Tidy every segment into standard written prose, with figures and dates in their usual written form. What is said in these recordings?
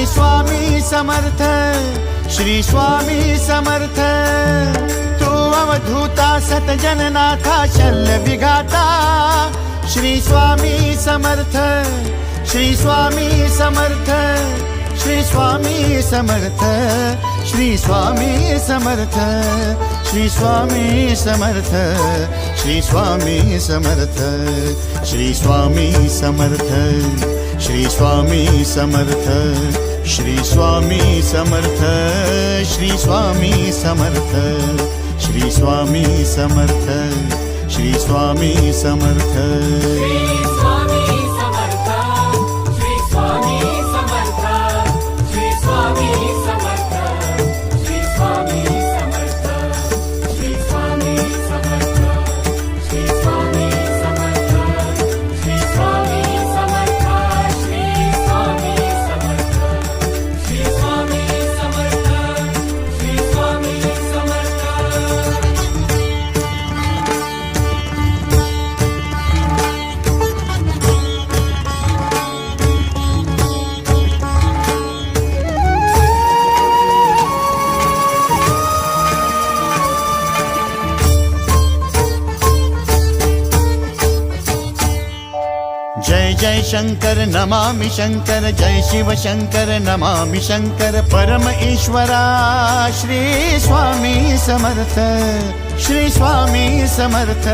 श्री स्वामी समर्थ, श्री स्वामी समर्थ। तू अवधूता सतजननाथा शल्य विघाता, श्री स्वामी समर्थ, श्री स्वामी समर्थ, श्री स्वामी समर्थ, श्री स्वामी समर्थ, श्री स्वामी समर्थ, श्री स्वामी समर्थ, श्री स्वामी समर्थ, श्री स्वामी समर्थ, श्री स्वामी समर्थ, श्री स्वामी समर्थ, श्री स्वामी समर्थ, श्री स्वामी समर्थ। जय जय शंकर नमामि शंकर, जय शिव शंकर नमामि शंकर। परम ईश्वरा श्री स्वामी समर्थ, श्री स्वामी समर्थ।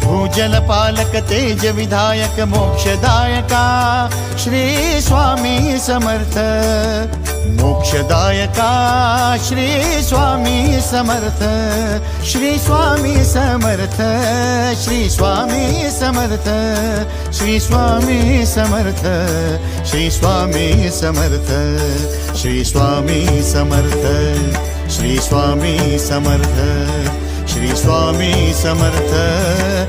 भूजल पालक तेज विधायक मोक्षदायका, श्री स्वामी समर्थ, मोक्षदायका श्री स्वामी समर्थ, श्री स्वामी समर्थ, श्री स्वामी समर्थ, श्री स्वामी समर्थ, श्री स्वामी समर्थ, श्री स्वामी समर्थ, श्री स्वामी समर्थ, श्री स्वामी समर्थ,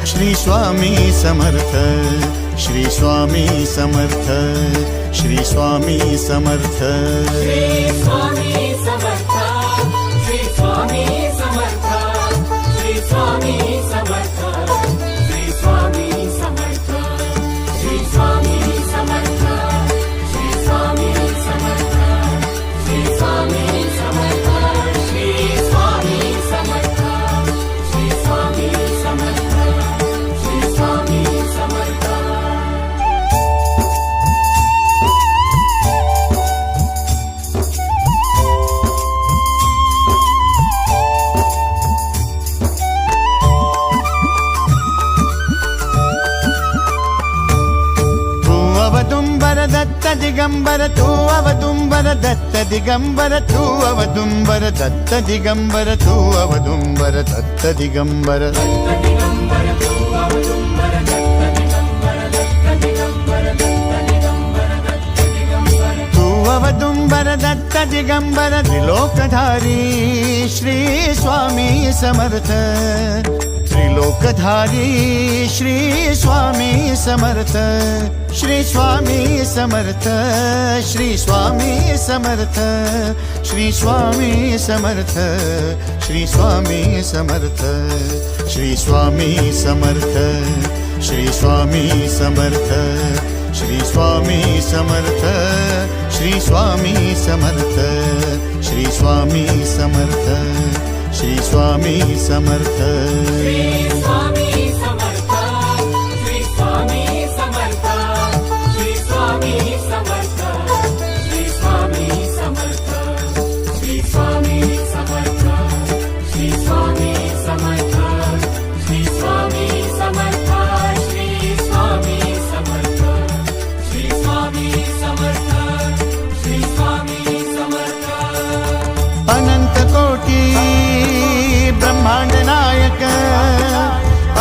श्री स्वामी समर्थ, श्री स्वामी समर्थ, श्री स्वामी समर्थ। श्री स्वामी समर्थ, श्री स्वामी समर्थ, श्री स्वामी समर्थ, श्री स्वामी समर्थ, श्री स्वामी समर्थ, श्री स्वामी समर्थ, श्री स्वामी समर्थ, श्री स्वामी समर्थ, श्री स्वामी समर्थ, श्री स्वामी समर्थ। दत्त दिगंबर तू अवदुंबर, दत्त दिगंबर तू अवदुंबर, दत्त दिगंबर तू अवदुंबर, दत्त दिगंबर। तू अवदुंबर दत्त दिगंबर त्रिलोकधारी श्री स्वामी समर्थ, त्रिलोकधारी श्री स्वामी समर्थ, श्री स्वामी समर्थ, श्री स्वामी समर्थ, श्री स्वामी समर्थ, श्री स्वामी समर्थ, श्री स्वामी समर्थ, श्री स्वामी समर्थ, श्री स्वामी समर्थ, श्री स्वामी समर्थ, श्री स्वामी समर्थ, श्री स्वामी समर्थ। श्री स्वामी समर्थ, श्री स्वामी समर्थ, श्री स्वामी समर्थ, श्री स्वामी समर्थ, श्री स्वामी समर्थ, श्री स्वामी समर्थ, श्री स्वामी समर्थ, श्री स्वामी समर्थ, श्री स्वामी समर्थ, श्री स्वामी समर्थ। अनंत कोटी ब्रह्मांड नायक,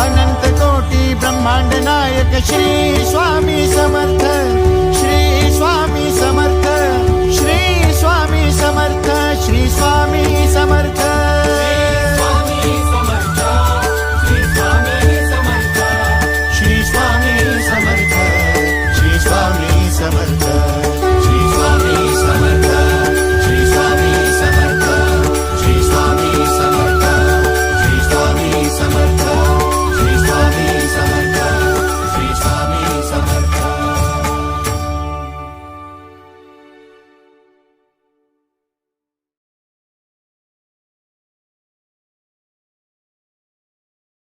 अनंत कोटी ब्रह्मांड नायक श्री स्वामी समर्थ।